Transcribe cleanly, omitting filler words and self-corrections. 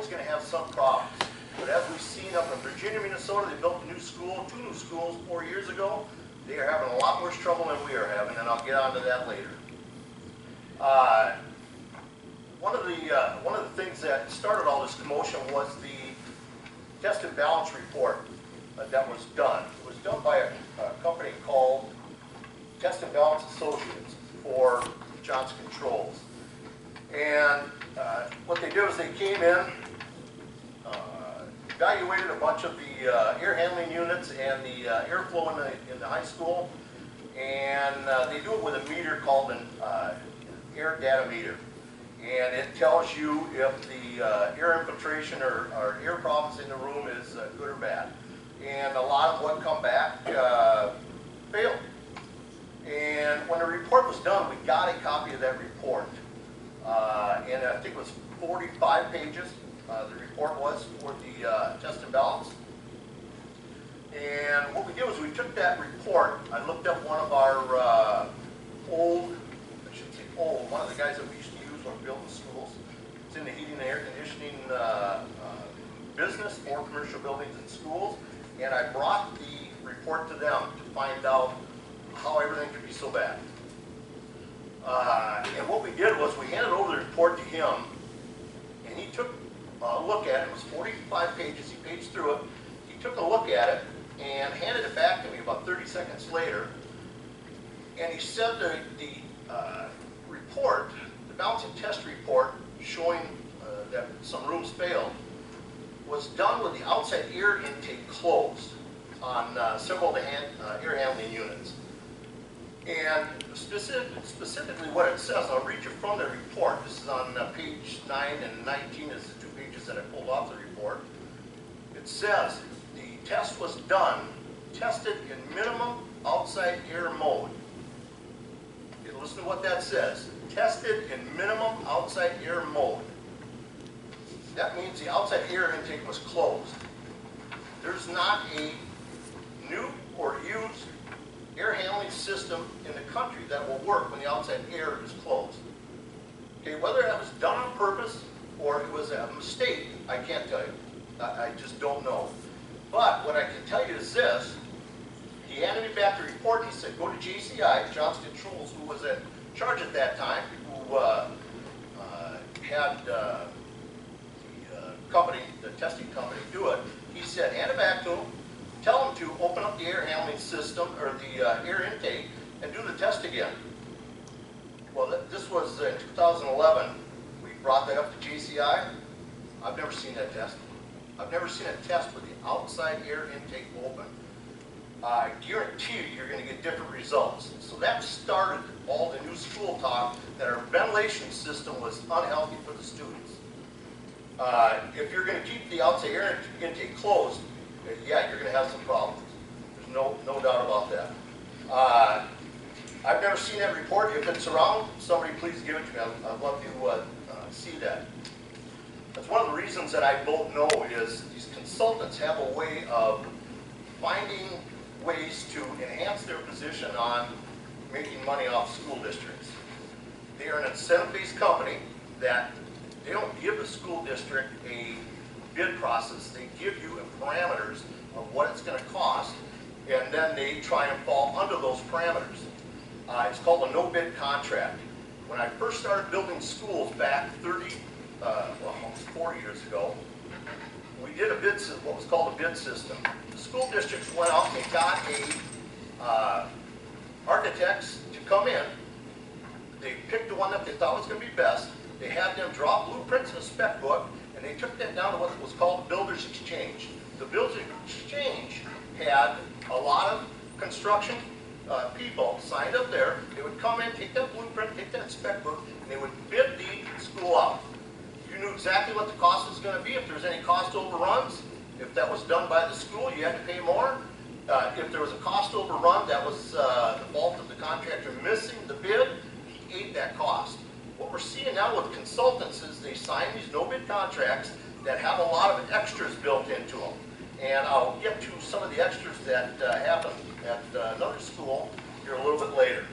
always going to have some problems. But as we've seen up in Virginia, Minnesota, they built a new school, 2 new schools 4 years ago. They are having a lot worse trouble than we are having, and I'll get onto that later. One of the things that started all this commotion was the test and balance report that was done. It was done by a company called Test and Balance Associates for Johnson Controls. And what they did was they came in, evaluated a bunch of the air handling units and the airflow in the high school, and they do it with a meter called an air data meter. And it tells you if the air infiltration or air problems in the room is good or bad. And a lot of what come back failed. And when the report was done, we got a copy of that report. And I think it was 45 pages. The report was for the test and balance. And what we did was we took that report. I looked up one of our one of the guys that we used to use when building schools. It's in the heating and air conditioning business for commercial buildings and schools. And I brought the report to them to find out how everything could be so bad. And what we did was we handed over the report to him, and he took a look at it. It was 45 pages. He paged through it. He took a look at it and handed it back to me about 30 seconds later. And he said the report, the balancing test report showing that some rooms failed, was done with the outside air intake closed on several of the air handling units. And specifically what it says, I'll read you from the report. This is on page 9 and 19 is the 2 pages that I pulled off the report. It says, the test was done, tested in minimum outside air mode. Okay, listen to what that says. Tested in minimum outside air mode. That means the outside air intake was closed. There's not a new or used air handling system in the country that will work when the outside air is closed. Okay, whether that was done on purpose or it was a mistake, I can't tell you. I just don't know. But what I can tell you is this. He handed me back the report and he said, go to JCI, Johnson Controls, who was in charge at that time, who had the company, the testing company, do it. He said, hand it back to him. Tell them to open up the air handling system, or the air intake, and do the test again. Well, this was in 2011. We brought that up to JCI. I've never seen that test. I've never seen a test with the outside air intake open. I guarantee you, you're going to get different results. So that started all the new school talk that our ventilation system was unhealthy for the students. If you're going to keep the outside air intake closed, yeah, you're going to have some problems. There's no doubt about that. I've never seen that report. If it's around, somebody please give it to me. I'd love to see that. That's one of the reasons that I don't know is these consultants have a way of finding ways to enhance their position on making money off school districts. They are an incentive-based company that they don't give the school district a bid process. They give you parameters of what it's going to cost, and then they try and fall under those parameters. It's called a no-bid contract. When I first started building schools back almost 40 years ago, we did what was called a bid system. The school districts went out and they got architects to come in. They picked the one that they thought was going to be best. They had them draw blueprints in a spec book, and they took that down to what was called the Builder's Exchange. The Builder's Exchange had a lot of construction people signed up there. They would come in, take that blueprint, take that spec book, and they would bid the school out. You knew exactly what the cost was going to be. If there was any cost overruns, if that was done by the school, you had to pay more. If there was a cost overrun, that was the fault of the contractor missing the bid, he ate that cost. What we're seeing now with consultants is they sign these no-bid contracts that have a lot of extras built into them. And I'll get to some of the extras that happen at another school here a little bit later.